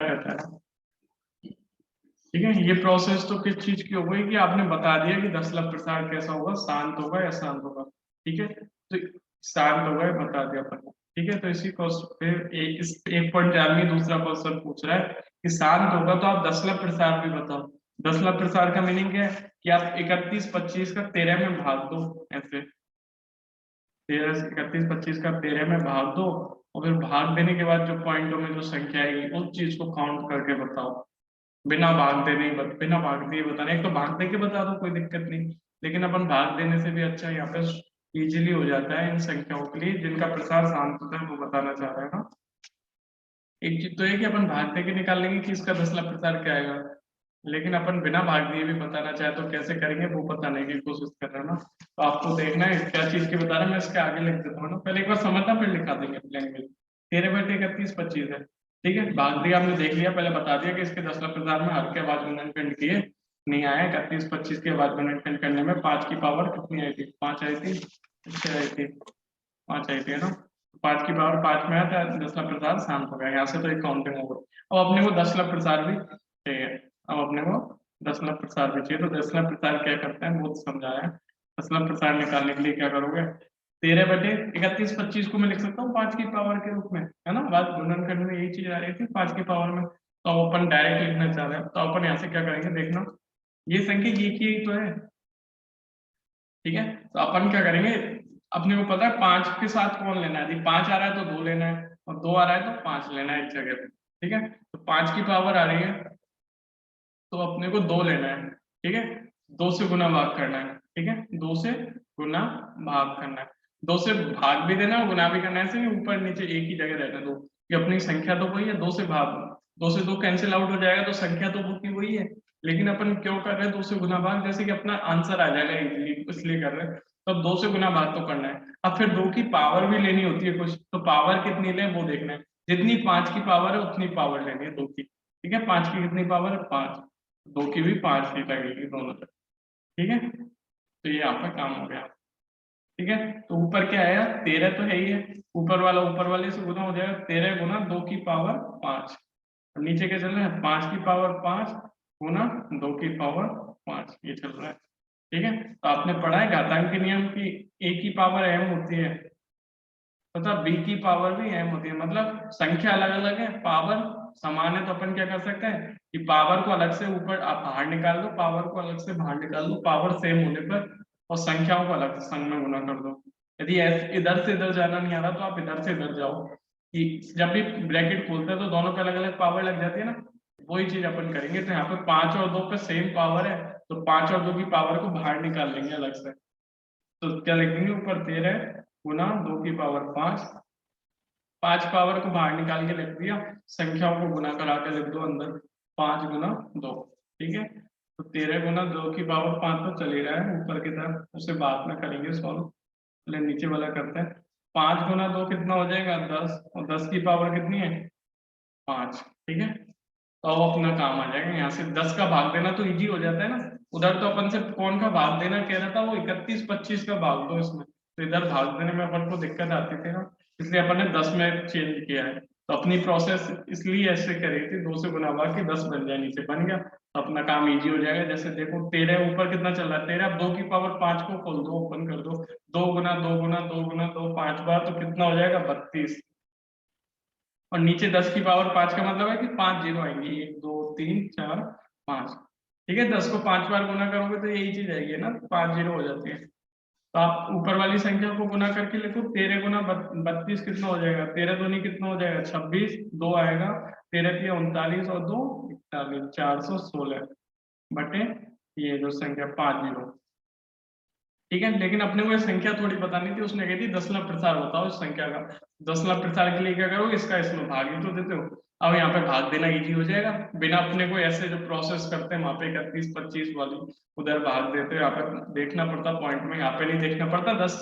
रहता है। ठीक है, ये प्रोसेस तो किस चीज की हो गई कि आपने बता दिया कि दशलभ प्रसार कैसा होगा, शांत होगा या शांत होगा। ठीक है, तो शांत होगा बता दिया अपन। ठीक है, तो इसी को फिर इस एक पॉइंट आदमी दूसरा क्वेश्चन पूछ रहा है कि शांत होगा तो आप दशलभ प्रसार भी बताओ। दशलभ प्रसार का मीनिंग क्या है कि आप 31 25 का 13 में भाग दो, ऐसे 13 31 25 का 13 में भाग दो, और फिर भाग देने के बाद जो पॉइंटों में जो संख्या आएगी उस चीज को काउंट करके बताओ। बिना भाग दिए बताना, एक तो भाग दे के बता दो कोई दिक्कत नहीं, लेकिन अपन भाग देने से भी अच्छा यहाँ पे इजीली हो जाता है इन संख्याओं के लिए जिनका प्रसार शांत होता है, वो बताना चाह रहे हैं ना। एक चीज तो है कि अपन भाग दे के निकाल लेंगे कि इसका दशलभ प्रसार क्या आएगा, लेकिन अपन बिना भाग दिए भी बताना चाहे तो कैसे करेंगे वो बताने की कोशिश कर रहे हैं ना। तो आपको देखना है क्या चीज के बता रहे हैं, मैं इसके आगे लिख देता हूँ ना, पहले एक बार समझना फिर लिखा देंगे लैंग्वेज। 13/31 है। ठीक है, भाग दिया हमने देख लिया, पहले बता दिया कि इसके दशलभ प्रसार में हर के आवाज गुणनखंड किए नहीं आया। 31 25 के आवाज गुणनखंड करने में 5 की पावर कितनी आई थी, 5 आई थी, 6 आई थी, 5 आई थी, है ना। 5 की पावर 5 में आया था, दशलभ प्रसार शांत हो गया, यहाँ से तो एक काउंटिंग हो गई। अब अपने को दशलभ प्रसार भी चाहिए, अब अपने को दशमलव प्रसार भी चाहिए। तो दशमलव प्रसार क्या करते हैं वो तो समझाया। दशमलव प्रसार निकालने के लिए क्या करोगे, 13/31 25 को मैं लिख सकता हूँ 5 की पावर के रूप में, है ना। बात गुणनखंड में यही चीज आ रही थी 5 की पावर में, तो अब अपन डायरेक्ट लिखना चाह रहे हैं, तो अपन यहाँ से क्या करेंगे देखना, ये संख्या ये की ही तो है। ठीक है, तो अपन क्या करेंगे, अपने को पता है 5 के साथ कौन लेना है, यदि 5 आ रहा है तो 2 लेना है, और 2 आ रहा है तो 5 लेना है एक जगह पे। ठीक है, तो 5 की पावर आ रही है तो अपने को 2 लेना है। ठीक है, 2 से गुना भाग करना है। ठीक है, 2 से गुना भाग करना है, 2 से भाग भी देना और गुना भी करना है, ऐसे नहीं ऊपर नीचे एक ही जगह रहना दो, कि अपनी संख्या तो वही है, 2 से भाग, 2 से 2 कैंसिल आउट हो जाएगा तो संख्या तो वो की वही है, लेकिन अपन क्यों कर रहे हैं 2 से गुना भाग, जैसे कि अपना आंसर आ जाएगा इजीली, इसलिए कर रहे हैं। तो अब 2 से गुना भाग तो करना है, अब फिर 2 की पावर भी लेनी होती है कुछ, तो पावर कितनी ले वो देखना है, जितनी 5 की पावर है उतनी पावर लेनी है 2 की। ठीक है, 5 की कितनी पावर है, 5, 2 की भी 5 ही लगेगी दोनों तरफ। ठीक है, तो ये यहाँ पे काम हो गया। ठीक है, तो ऊपर क्या आया, 13 तो है ही है, ऊपर वाला ऊपर वाले से गुना हो जाएगा, 13 गुना 2 की पावर 5, और नीचे क्या चल रहा है, 5 की पावर 5 गुना 2 की पावर 5, ये चल रहा है। ठीक है, तो आपने पढ़ा है घातांक के नियम की, a की पावर m होती है तथा b की पावर भी m होती है, मतलब संख्या अलग अलग है, पावर समान है, तो अपन क्या कर सकते हैं कि पावर को अलग से ऊपर आप बाहर निकाल दो, पावर को अलग से बाहर निकाल दो, पावर सेम होने पर, और संख्याओं को अलग से संग में गुना कर दो। यदि इधर से इधर जाना नहीं आ रहा तो आप इधर से इधर जाओ, कि जब भी ब्रैकेट खोलते हैं तो दोनों पे अलग अलग पावर लग जाती है ना, वही चीज अपन करेंगे। तो यहाँ पे 5 और 2 पे सेम पावर है, तो 5 और 2 की पावर को बाहर निकाल लेंगे अलग से, तो क्या लिखेंगे ऊपर 13 गुना 2 की पावर 5, 5 पावर को बाहर निकाल के लिख दिया, संख्याओं को गुना करा के लिख दो अंदर, 5 गुना 2। ठीक है, तो 13 गुना 2 की पावर 5 तो चल ही रहा है ऊपर की तरफ, उसे बाद में करेंगे सॉल्व, पहले नीचे वाला करते हैं। 5 गुना 2 कितना हो जाएगा, 10, और 10 की पावर कितनी है, 5। ठीक है, तो अब अपना काम आ जाएगा, यहाँ से 10 का भाग देना तो इजी हो जाता है ना, उधर तो अपन से कौन का भाग देना कह रहा था, वो 31 25 का भाग दो इसमें, तो इधर भाग देने में अपन को दिक्कत आती थी ना, इसलिए अपन ने 10 में चेंज किया है। तो अपनी प्रोसेस इसलिए ऐसे करी थी, 2 से गुना भाग के 10 बन जाए, नीचे बन गया, तो अपना काम इजी हो जाएगा। जैसे देखो 13 ऊपर कितना चल रहा है, 13, अब 2 की पावर 5 को खोल दो, ओपन कर दो, 2 गुना 2 गुना 2 गुना 2 5 बार, तो कितना हो जाएगा 32, और नीचे 10 की पावर 5 का मतलब है कि 5 जीरो आएंगे, 1 2 3 4 5। ठीक है, 10 को 5 बार गुना करोगे तो यही चीज आएगी ना, 5 जीरो हो जाती है। तो आप ऊपर वाली संख्या को गुना करके लिखो, 13 गुना 32 कितना हो जाएगा, 13 दूनी कितना हो जाएगा 26, 2 आएगा, 13 तिया 39 और 2 41, 416 बटे ये जो संख्या 5 जीरो। ठीक है, लेकिन अपने को ये संख्या थोड़ी बतानी थी, उसने कही थी दशमलव प्रसार बताओ इस संख्या का। दशमलव प्रसार के लिए क्या करोगे, इसका इसमें भाग ही तो देते हो, अब यहाँ पे भाग देना इजी हो जाएगा, बिना अपने को ऐसे जो प्रोसेस करते हैं वहां पे 31 25 वाली उधर भाग देते हो, यहाँ पे देखना पड़ता पॉइंट में, यहाँ पे नहीं देखना पड़ता। 10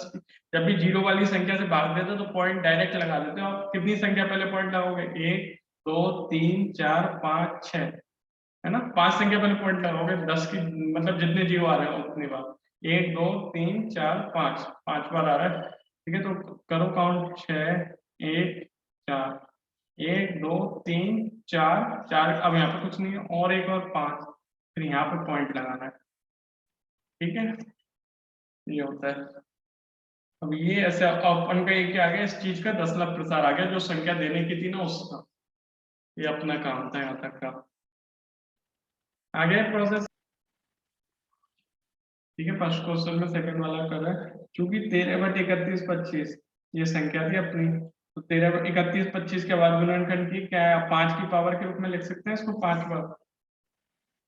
जब भी जीरो वाली संख्या से भाग देते हो तो पॉइंट डायरेक्ट लगा देते हो। आप कितनी संख्या पहले पॉइंट लगाओगे, 1 2 3 4 5 6, है ना, 5 संख्या पहले पॉइंट लगाओगे, 10 की मतलब जितने जीरो आ रहे हो उतनी बार, 1 2 3 4 5, 5 बार आ रहा है। ठीक है, तो करो काउंट, 6 1 4, 1 2 3 4 4, अब यहाँ पे कुछ नहीं है, और एक और 5, फिर यहाँ पे पॉइंट लगाना है। ठीक है, ये होता है। अब ये ऐसे अपन का ये क्या आ गया, इस चीज का दशमलव प्रसार आ गया, जो संख्या देने की थी ना उसका। ये अपना काम था यहाँ तक का। आगे प्रोसेस। ठीक है, फर्स्ट क्वेश्चन में सेकंड वाला कर रहा है, क्योंकि 13/31 25 ये संख्या थी अपनी, तो 13/31 25 के बाद गुणनखंड की क्या है, 5 की पावर के रूप में लिख सकते हैं इसको, 5 बार।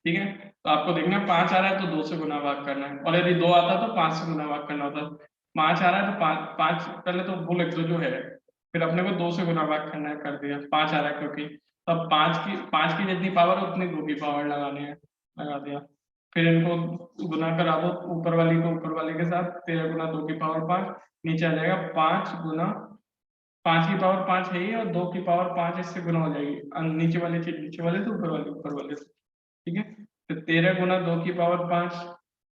ठीक है, तो आपको देखना 5 आ रहा है तो 2 से गुना भाग करना है, और यदि 2 आता तो 5 से गुना भाग करना होता। 5 आ रहा है तो 5 पहले तो वो लिख दो जो है, फिर अपने को 2 से गुना भाग करना है, कर दिया। 5 आ रहा है क्योंकि, तब 5 की जितनी पावर है उतनी 2 की पावर लगानी है, लगा दिया। फिर इनको गुना करा दो, ऊपर वाली को ऊपर वाले के साथ, 13 गुना 2 की पावर 5, नीचे आ जाएगा 5 गुना 5 की पावर 5 है ही, और 2 की पावर 5 इससे गुना हो जाएगी, नीचे वाली चीज नीचे वाले से, ऊपर वाले से। ठीक है, तो 13 गुना 2 की पावर 5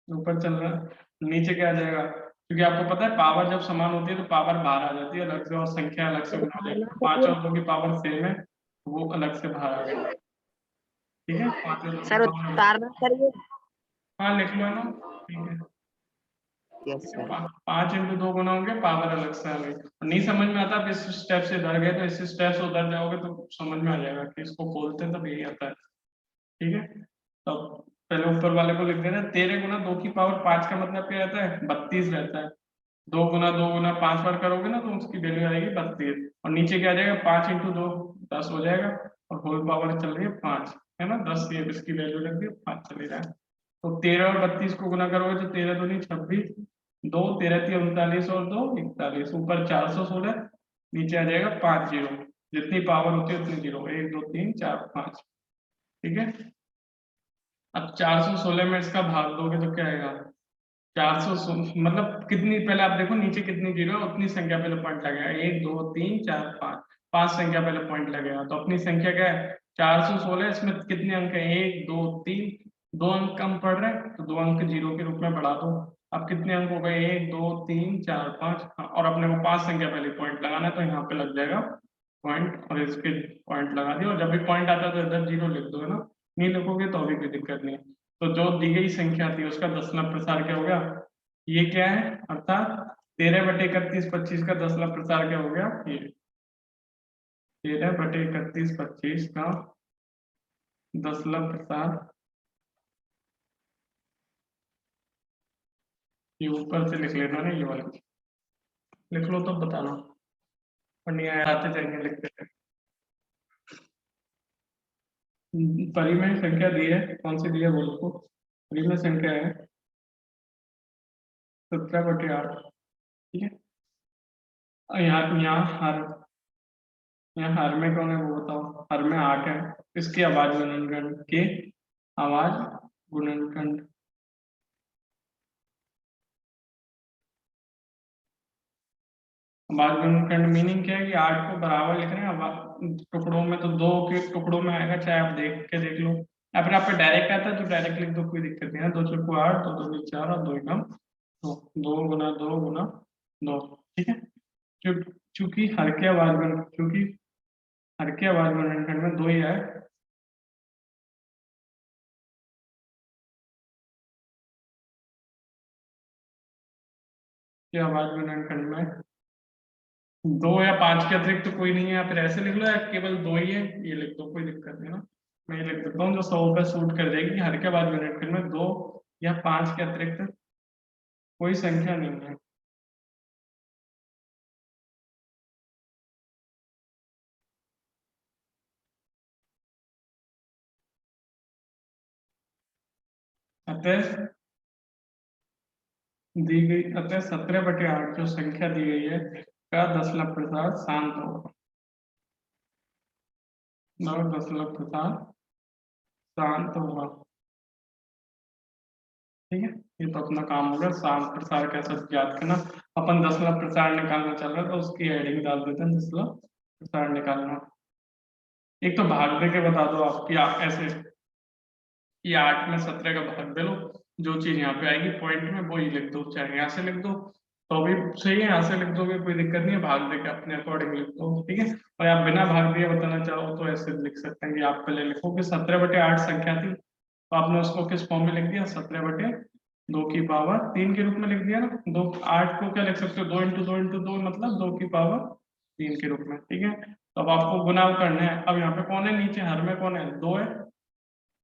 ऊपर चल रहा है, नीचे क्या आ जाएगा, क्योंकि आपको पता है पावर जब समान होती है तो पावर बाहर आ जाती है अलग से, और संख्या अलग से गुना हो जाएगी। 5 और 2 की पावर सेम है, वो अलग से बाहर आ गई। ठीक है, 5 और 2 की सर पावर, उतारना करिए। हाँ लिख लो ना। ठीक है, यस सर। 5 इंटू 2 गुना होंगे, पावर अलग से आ गई। नहीं समझ में आता, इस स्टेप से इधर गए तो इस स्टेप से उधर जाओगे तो समझ में आ जाएगा कि इसको खोलते हैं तब यही आता है। ठीक है, तो पहले ऊपर वाले को लिख देना, 13 गुना 2 की पावर 5 का मतलब क्या रहता है, 32 रहता है। 2 गुना 5 बार करोगे ना तो उसकी वैल्यू आएगी 32, और नीचे क्या आ जाएगा, 5 इंटू 2 10 हो जाएगा, और होल पावर चल रही है 5, है ना, 10 ये इसकी वैल्यू लग गई, 5 चली रहा है। तो 13 और 32 को गुना करोगे तो 13 दूनी 26, 2 13 3 39, और 2 41, ऊपर 416, नीचे आ जाएगा 5 जीरो, जितनी पावर होती है उतनी जीरो, 1 2 3 4 5। ठीक है, अब 416 में इसका भाग दोगे तो क्या आएगा, 400 मतलब कितनी, पहले आप देखो नीचे कितनी जीरो है, उतनी संख्या पहले पॉइंट लगेगा, 1 2 3 4 5, 5 संख्या पहले पॉइंट लगेगा, तो अपनी संख्या क्या है 416। इसमें कितने अंक है, 1 2 3, 2 अंक कम पड़ रहे हैं तो 2 अंक जीरो के रूप में बढ़ा दो। अब कितने अंक हो गए, 1 2 3 4 5, और अपने को 5 संख्या पहले पॉइंट लगाना है, तो यहाँ पे लग जाएगा पॉइंट, और इसके पॉइंट लगा दिया, और जब भी पॉइंट आता है तो इधर जीरो लिख दो, है ना, नहीं लिखोगे तो अभी कोई दिक्कत नहीं है। तो जो दी गई संख्या थी उसका दशमलव प्रसार क्या हो गया, ये क्या है, अर्थात 13/31 25 का दशमलव प्रसार क्या हो गया, ये 13/31 25 का दशमलव प्रसार, ये ऊपर से लिख लेना ना, ये वाला लिख लो तो बताना, और नहीं आया आते जाएंगे लिखते थे। परिमेय संख्या दी है, कौन सी दी है बोलो को, परिमेय संख्या है 17/8। ठीक है, और यहाँ हर में कौन है वो बताओ, हर में 8 है, इसकी आवाज गुणनखंड के, आवाज गुणनखंड, आवाज गुणनखंड मीनिंग क्या है कि 8 को बराबर लिख रहे हैं, टुकड़ों में तो 2 के टुकड़ों में आएगा, चाहे आप देख के देख लो, या फिर आप पे डायरेक्ट आता है तो डायरेक्ट लिख दो, कोई दिक्कत नहीं है। 2 चौको 8, 2 दूनी 4, और 2 एकम 2, 2 गुना 2 गुना 2। ठीक है, चूंकि हर के आवाज गुणनखंड में 2 ही है, कि आवाज गुणनखंड में 2 या 5 के अतिरिक्त तो कोई नहीं है, या फिर ऐसे लिख लो, या केवल 2 ही है, ये लिख दो, कोई दिक्कत नहीं ना। मैं ये लिख देता हूँ जो 100 पे सूट कर जाएगी, हर के बाद यूनिट में 2 या 5 के अतिरिक्त कोई संख्या नहीं है। अतः दी गई, अतः 17/8 जो संख्या दी गई है का दशमलव प्रसार शांत होगा, दशमलव प्रसार शांत होगा। ठीक है, ये तो अपना काम होगा, शांत प्रसार कैसे ज्ञात करना। अपन दशमलव प्रसार निकालना चल रहा है तो उसकी हेडिंग डाल देते हैं, दशमलव प्रसार निकालना। एक तो भाग दे के बता दो आपकी, आप ऐसे ये 8 में 17 का भाग दे लो, जो चीज यहाँ पे आएगी पॉइंट में वो ही लिख दो, चाहे यहाँ से लिख दो, तो अभी सही है, यहाँ से लिख दोगे, कोई दिक्कत नहीं है, भाग दे के अपने अकॉर्डिंग लिख दो, ठीक है। और आप बिना भाग दिए बताना चाहो तो ऐसे लिख सकते हैं कि आप पहले लिखो कि 17/8 संख्या थी, तो आपने उसको किस फॉर्म में लिख दिया, 17/2 के रूप में लिख दिया ना। 8 को क्या लिख सकते हो, 2 × 2 × 2 मतलब 2 की पावर 3 के रूप में, ठीक है। तो अब आपको गुना करना है। अब यहाँ पे कौन है, नीचे हर में कौन है, 2 है।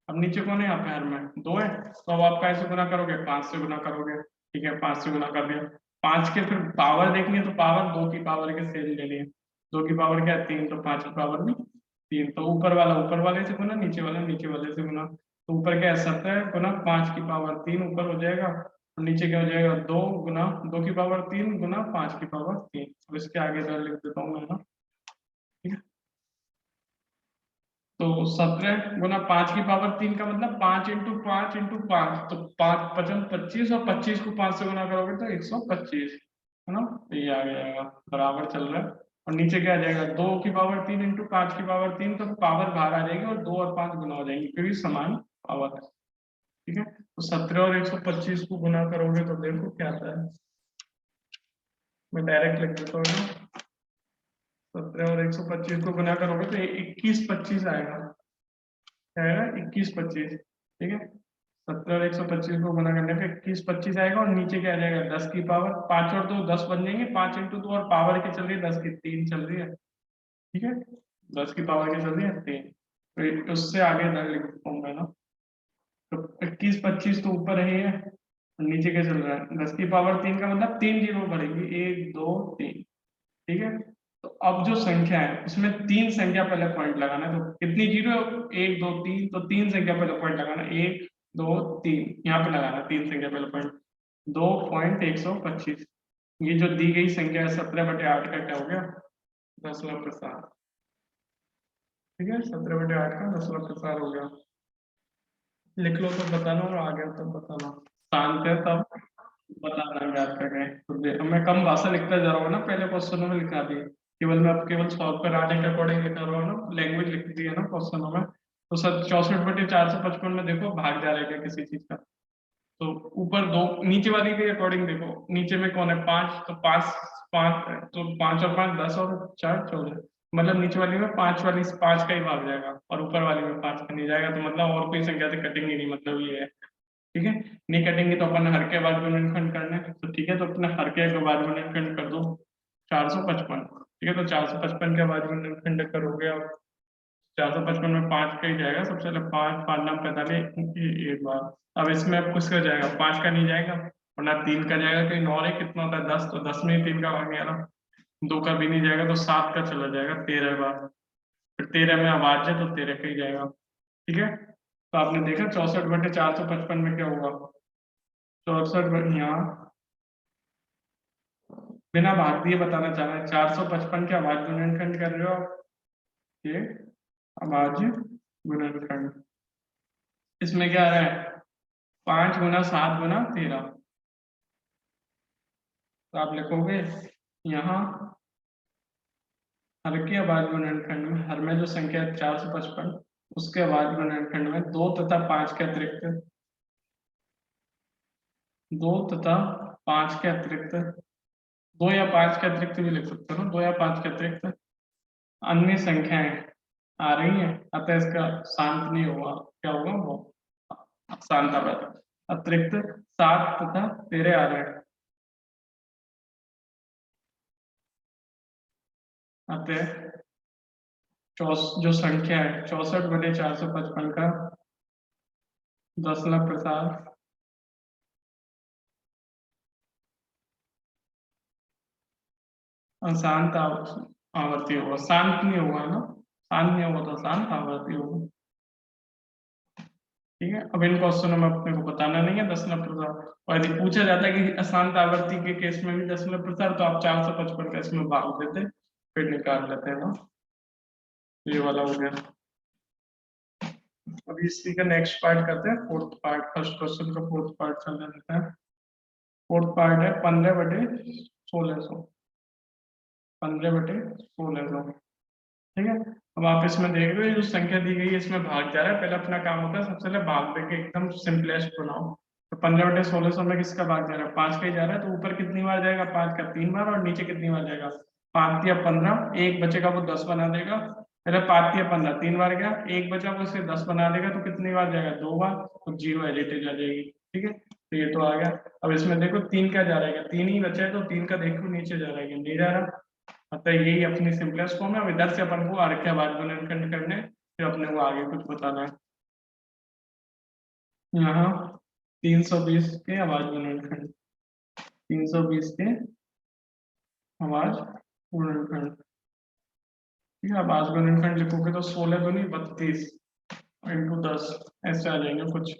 अब नीचे कौन है, यहाँ पे हर में 2 है। तो अब आप कैसे गुना करोगे, 5 से गुना करोगे, ठीक है। 5 से गुना कर दिया। 5 के फिर पावर देखनी है, तो पावर 2 की पावर के सेम लेनी है। 2 की पावर क्या है, 3, तो 5 की पावर भी 3। तो ऊपर वाला ऊपर वाले से गुना, नीचे वाला नीचे वाले से गुना। तो ऊपर क्या है, 17 गुना 5 की पावर 3 ऊपर हो जाएगा, और नीचे क्या हो जाएगा, 2 गुना 2 की पावर 3 गुना 5 की पावर 3। अब इसके आगे इधर लिख देता हूँ मैं ना, ठीक है। तो 17 गुना 5 की पावर 3 का मतलब 5 × 5 × 5, तो 5 5 25, और 25 को 5 से गुना करोगे तो 125, है ना। तो ये आ जाएगा, बराबर चल रहा है। और नीचे क्या आ जाएगा, 2 की पावर 3 × 5 की पावर 3, तो पावर बाहर आ जाएगी, और 2 और 5 गुना हो जाएंगे क्योंकि समान पावर है, ठीक है। तो 17 और 125 को गुना करोगे तो देखो क्या आता है। मैं डायरेक्ट लिख देता हूँ ना, 17 और 125 को गुना करोगे तो 21 25 आएगा, है 21 25, ठीक है। 17 और 125 को गुना करने पे 21 25 आएगा, और नीचे क्या आ जाएगा, 10 की पावर 5 और 2 10 बन जाएंगे, 5 × 2, और पावर की चल रही है 10 की 3 चल रही है, ठीक है। 10 की पावर की चल रही है 3, तो उससे आगे इधर लिख देता हूँ मैं ना। तो 21 25 तो ऊपर ही है, और नीचे क्या चल रहा है, 10 की पावर 3 का मतलब 3 जीरो बढ़ेगी, 1 2 3, ठीक है। तो अब जो संख्या है उसमें 3 संख्या पहले पॉइंट लगाना है, तो कितनी जीरो, 1 2 3, तो 3 संख्या पहले पॉइंट लगाना, 1 2 3 यहाँ पे लगाना, 3 संख्या पहले पॉइंट, 2.125। ये जो दी गई संख्या है 17/8 का क्या हो गया, दशमलव प्रसार, ठीक है। 17/8 का दशमलव प्रसार हो गया। लिख लो तो बताना, और आ गया तब बताना, शांत है तब बताना याद करके। तो मैं कम भाषा लिखता जा रहा हूँ ना, पहले क्वेश्चनों में लिखा दी, केवल मैं अब केवल सॉल्व पर आने के अकॉर्डिंग लिखा रहा हूँ ना, लैंग्वेज लिख दी है ना क्वेश्चनों में। तो सर 64/455 में देखो भाग जा रहा है क्या किसी चीज का, तो ऊपर दो, नीचे वाली के अकॉर्डिंग देखो, नीचे में कौन है 5, तो 5 5, तो 5 और 5 10, और 4 14, मतलब नीचे वाली में 5 वाली 5 का ही भाग जाएगा, और ऊपर वाली में 5 का नहीं जाएगा, तो मतलब और कोई संख्या से कटेंगे नहीं, मतलब ये है, ठीक है। नहीं कटेंगे तो अपन हर के बाद गुणनखंड करना है, तो ठीक है, तो अपने हर के बाद गुणनखंड कर दो 455, ठीक है। तो 455 के बाद गुणनखंड करोगे आप, 455 में 5 का ही जाएगा सबसे पहले, 5 5 9 45 एक बार। अब इसमें अब कुछ का जाएगा, 5 का नहीं जाएगा, वरना 3 का जाएगा, कहीं 9 है कितना होता है 10, तो 10 में ही 3 का भाग गया ना। 2 का भी नहीं जाएगा, तो 7 का चला जाएगा 13 बार, फिर 13 में आवाज है तो 13 का ही जाएगा, ठीक है। तो आपने देखा 64/455 में क्या हुआ, 64 यहाँ बिना भाग दिए बताना चाह रहे हैं, 455 के आवाज गुणनखंड कर रहे हो आप, ये आवाज गुणनखंड, इसमें क्या आ रहा है, 5 गुना 7 गुना 13, तो आप लिखोगे यहाँ हर के आवाज गुणनखंड में, हर में जो संख्या है 455, उसके आवाज गुणनखंड में 2 तथा 5 के अतिरिक्त, 2 तथा 5 के अतिरिक्त, 2 या 5 के अतिरिक्त भी लिख सकते हो ना, 2 या 5 के अतिरिक्त अन्य संख्याएं आ रही हैं, अतः इसका शांत नहीं होगा, क्या होगा वो शांतावत, अतिरिक्त 7 तथा 13 आ रहे हैं, अतः जो संख्या है 64/455 का दशमलव प्रसार अशांत आवर्ती होगा, शांत नहीं होगा ना, शांत नहीं होगा तो शांत आवर्ती होगा, ठीक है। अब इन क्वेश्चनों में अपने को बताना नहीं है दशमलव प्रसार, और यदि पूछा जाता है कि अशांत आवर्ती के केस में भी दशमलव प्रसार, तो आप 455 का इसमें भाग देते फिर निकाल लेते हैं ना, ये वाला हो गया। अभी इसी का नेक्स्ट पार्ट करते हैं, फोर्थ पार्ट, फर्स्ट क्वेश्चन का फोर्थ पार्ट चलने देते हैं। फोर्थ पार्ट है 15/1600, 15/1600, ठीक है। अब आप इसमें देख रहे हो जो संख्या दी गई है इसमें भाग जा रहा है, पहले अपना काम होता है सबसे पहले भाग दे के एकदम सिंपलेस्ट बनाओ, तो 15/1600 में किसका भाग जा रहा है? 5 का ही जा रहा है। तो ऊपर कितनी बार जाएगा? 5 का 3 बार, और नीचे कितनी बार जाएगा? 5 या 15, एक बचेगा वो 10 बना देगा। पहले 5 या 15 3 बार गया, एक बचा वो इसे 10 बना देगा, तो कितनी बार जाएगा? 2 बार। तो 0 एडिटेज आ जाएगी। ठीक है, तो ये तो आ गया। अब इसमें देखो 3 का जा रहा है, 3 ही बचा है, तो 3 का देखो नीचे जा रहा है, नहीं जा रहा। अतः यही अपनी सिंपलेस्ट फॉर्म है। अब इधर से अपन को अर्घ्यवाद गुणनखंड करने, फिर अपने को आगे कुछ बताना है। यहाँ 320 के आवाज गुणनखंड, 320 के आवाज गुणनखंड। ठीक है, आवाज गुणनखंड लिखोगे तो 16 दूनी 32 इंटू 10 ऐसे आ जाएंगे कुछ,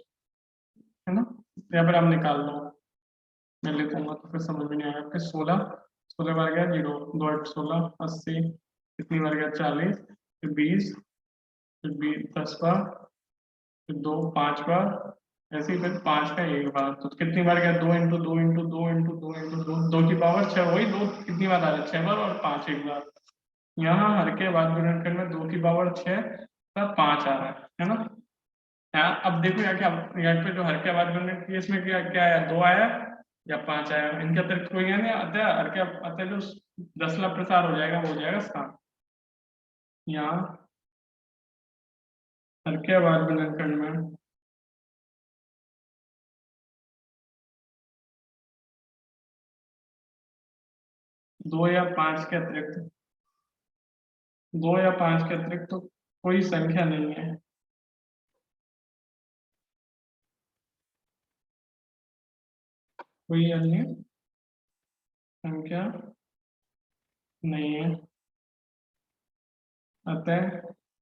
है ना। यहाँ पर आप निकाल लो, मैं लिखूंगा तो फिर समझ में नहीं आएगा। फिर 16 बार गया 0, 2 8 16 80, कितनी बार गया 40, फिर 20, फिर 10 बार, फिर 2 5 बार, ऐसे ही फिर 5 का 1 बार। तो कितनी बार गया? 2 इंटू 2 इंटू 2 इंटू 2 इंटू 2, 2 की पावर 6, वही 2 कितनी बार आ रहा है? 6 बार, और 5 एक बार। यहाँ हर के बाद गुणनखंड में 2 की पावर 6 का 5 आ रहा है ना। यहाँ अब देखो यहाँ क्या, यहाँ पे जो हर के बाद गुणनखंड की इसमें क्या क्या आया? 2 आया या 5 आया? इनके अतिरिक्त कोई नहीं आता। हर के अतः जो दशला प्रसार हो जाएगा वो हो जाएगा 7। यहाँ हर के बाद गुणनखंड में 2 या 5 के अतिरिक्त, 2 या 5 के अतिरिक्त तो कोई संख्या नहीं है। कोई अन्य संख्या नहीं है। अतः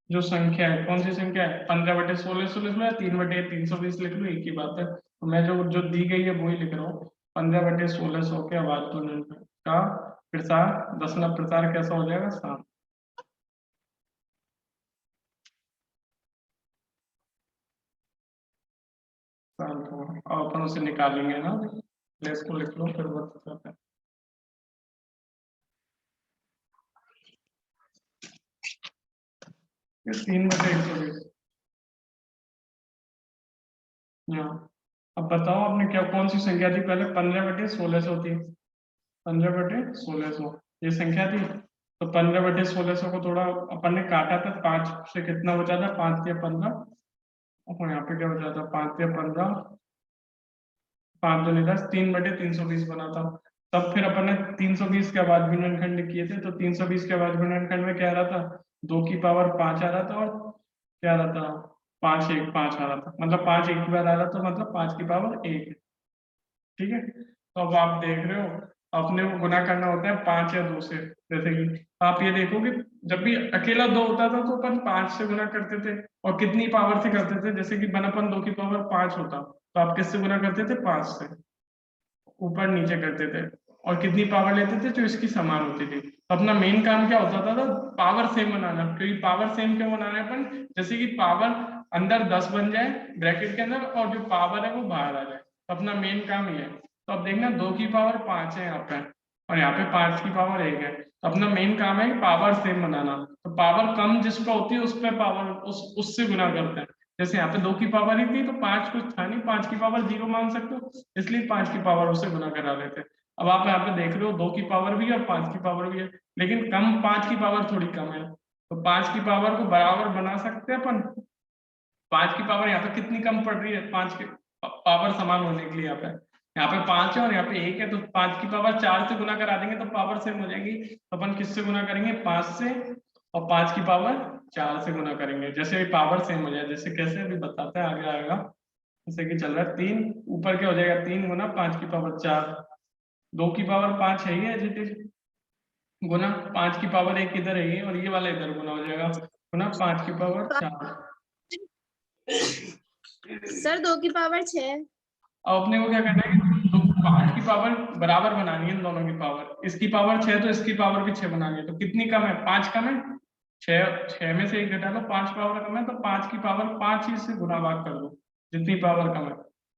जो संख्या है, कौन सी संख्या है? 15/1616 में 3/320 लिख लो, एक ही बात है। तो मैं जो जो दी गई है वही लिख रहा हूँ। 15/1600 के आवाज गुणनखंड का प्रसार, दशमलव प्रसार कैसा हो जाएगा? 7। और अपन उसे निकालेंगे ना, प्लेस को लिख लो फिर बताते हैं। ये 3/120। अब बताओ आपने क्या, कौन सी संख्या थी पहले? 15/1600 थी। 15/1600 ये संख्या थी। तो 15/1600 को थोड़ा अपन ने काटा था, 5 से कितना बचा था? 5 या 15, और यहाँ पे क्या बचा था? 5 या 15, 5 2 10, 3/320 बना था। तब फिर अपन ने 320 के बाद गुणनखंड किए थे। तो 320 के बाद गुणनखंड में क्या आ रहा था? 2 की पावर 5 आ रहा था, और क्या आ रहा था? 5 1 5 आ रहा था, मतलब 5 एक बार आ रहा था, मतलब 5 की पावर 1। ठीक है, तो अब आप देख रहे हो अपने को गुना करना होता है 5 या 2 से। जैसे कि आप ये देखोगे, जब भी अकेला 2 होता था तो अपन 5 से गुना करते थे, और कितनी पावर से करते थे? जैसे कि अपन 2 की पावर 5 होता तो आप किससे गुना करते थे? 5 से, ऊपर नीचे करते थे, और कितनी पावर लेते थे? जो इसकी समान होती थी। तो अपना मेन काम क्या होता था? पावर सेम बनाना। क्योंकि पावर सेम क्यों बनाना है अपन? जैसे कि पावर अंदर 10 बन जाए ब्रैकेट के अंदर, और जो पावर है वो बाहर आ जाए। तो अपना मेन काम ये है। तो अब देखना 2 की पावर 5 है यहाँ पे, और यहाँ पे 5 की पावर 1 है। तो अपना मेन काम है पावर सेम बनाना। तो पावर कम जिस पर होती है उस पर पावर उससे गुना करते हैं। जैसे यहाँ पे 2 की पावर ही थी, तो 5 कुछ था नहीं, 5 की पावर 0 मान सकते हो, इसलिए 5 की पावर उससे गुना करा लेते। अब आप यहाँ पे देख रहे हो 2 की पावर भी है और 5 की पावर भी है, लेकिन कम 5 की पावर थोड़ी कम है। तो 5 की पावर को बराबर बना सकते हैं अपन। 5 की पावर यहाँ पे कितनी कम पड़ रही है? 5 की पावर समान होने के लिए यहाँ पे 5 है और यहाँ पे 1 है, तो 5 की पावर 4 से गुना करा देंगे तो पावर सेम हो जाएगी। तो अपन किससे गुना करेंगे? 5 से, और 5 की पावर 4 से गुना करेंगे, जैसे पावर सेम हो जाए। जैसे कैसे अभी बताते हैं, आगे आएगा। जैसे कि चल रहा है 3, ऊपर क्या हो जाएगा? 3 गुना 5 की पावर 4, 2 की पावर 5 है ही है जित गुना 5 की पावर 1 इधर है ही, और ये वाला इधर गुना हो जाएगा, गुना 5 की पावर 4। सर 2 की पावर 6। अब अपने को क्या करना है कि 5 की पावर बराबर बनानी है इन दोनों की पावर। इसकी पावर 6 तो इसकी पावर भी 6 बनानी है। तो कितनी कम है? 5 कम है। 6 में से 1 घटा लो, 5 पावर कम है, तो 5 की पावर 5 ही से गुना भाग कर दो। जितनी पावर कम है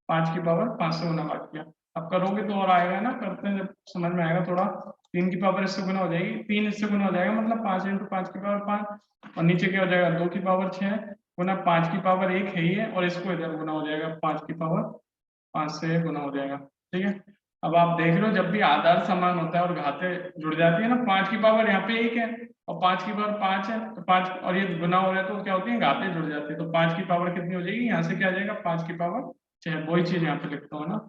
5 की पावर 5 से गुना भाग किया। अब करोगे तो और आएगा ना, करते हैं जब समझ में आएगा थोड़ा। 3 की पावर इससे गुना हो जाएगी, 3 इससे गुना हो जाएगा, मतलब 5 इंटू 5 की पावर 5, और नीचे क्या हो जाएगा? 2 की पावर 6 गुना 5 की पावर 1 है ही है, और इसको इधर गुना हो जाएगा 5 की पावर 5 से गुना हो जाएगा। ठीक है, अब आप देख रहे हो जब भी आधार समान होता है और घाते जुड़ जाती है ना, 5 की पावर यहाँ पे 1 है और 5 की पावर 5 है, तो 5 और ये गुना हो रहा है तो क्या होती है, घाते जुड़ जाती है, तो 5 की पावर कितनी हो जाएगी, यहाँ से क्या आ जाएगा 5 की पावर 6। वही चीज यहाँ पे लिखता हूँ ना,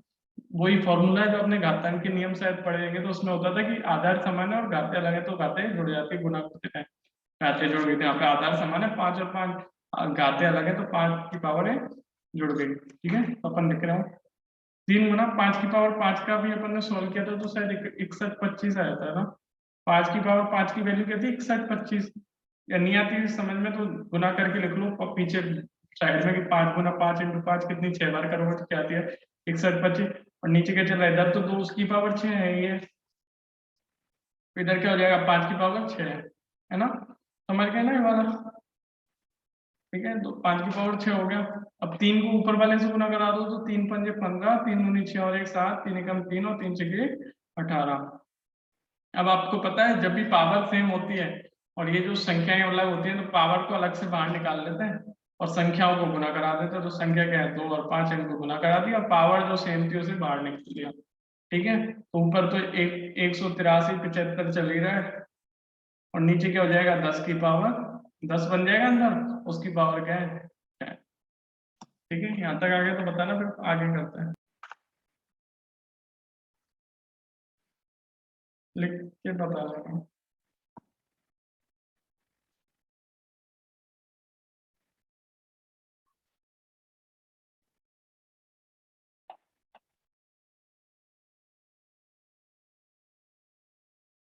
वही फॉर्मूला है जो अपने घातांक के नियम शायद पढ़ेंगे, तो उसमें होता था कि आधार समान है और घाते अलग है तो घाते जुड़ जाती है, गुना करते टाइम घाते जुड़ गई थी। यहाँ पे आधार समान है 5 और 5, घाते अलग है तो 5 की पावर है जुड़ गई। ठीक है, तो अपन लिख रहे हैं 3 गुना 5 की पावर 5 का भी अपन ने सोल्व किया था तो शायद 6125 आया था ना। 5 की पावर 5 की वैल्यू क्या थी, 6125। या नहीं आती है समझ में तो गुना करके लिख लो पीछे साइड में कि 5 गुना 5 इंटू 5 कितनी, 6 बार करोगे तो क्या आती है 6125। और नीचे क्या चल रहा है, इधर तो 2 उसकी पावर 6 है ये, इधर क्या हो जाएगा 5 की पावर 6 है ना, समझ गए ना ये वाला। ठीक है, तो 5 की पावर 6 हो गया। अब 3 को ऊपर वाले से गुना करा दो तो 3 पंजे 15, 3 दूनी 6 और 1 7, 3 एकम 3 और 3 छके 18। अब आपको पता है जब भी पावर सेम होती है और ये जो संख्याएं अलग होती हैं तो पावर को अलग से बाहर निकाल लेते हैं और संख्याओं को गुना करा देते हैं, तो संख्या क्या है 2 और 5, इनको गुना करा दिया और पावर जो सेम थी उसे बाहर निकाल दिया। ठीक है, तो ऊपर तो 183 75 चल ही रहा है और नीचे क्या हो जाएगा 10 की पावर 10 बन जाएगा अंदर, उसकी पावर क्या है 10। ठीक है, यहाँ तक आ गया तो बताना, फिर आगे करते हैं, लिख के बता रहा हूँ।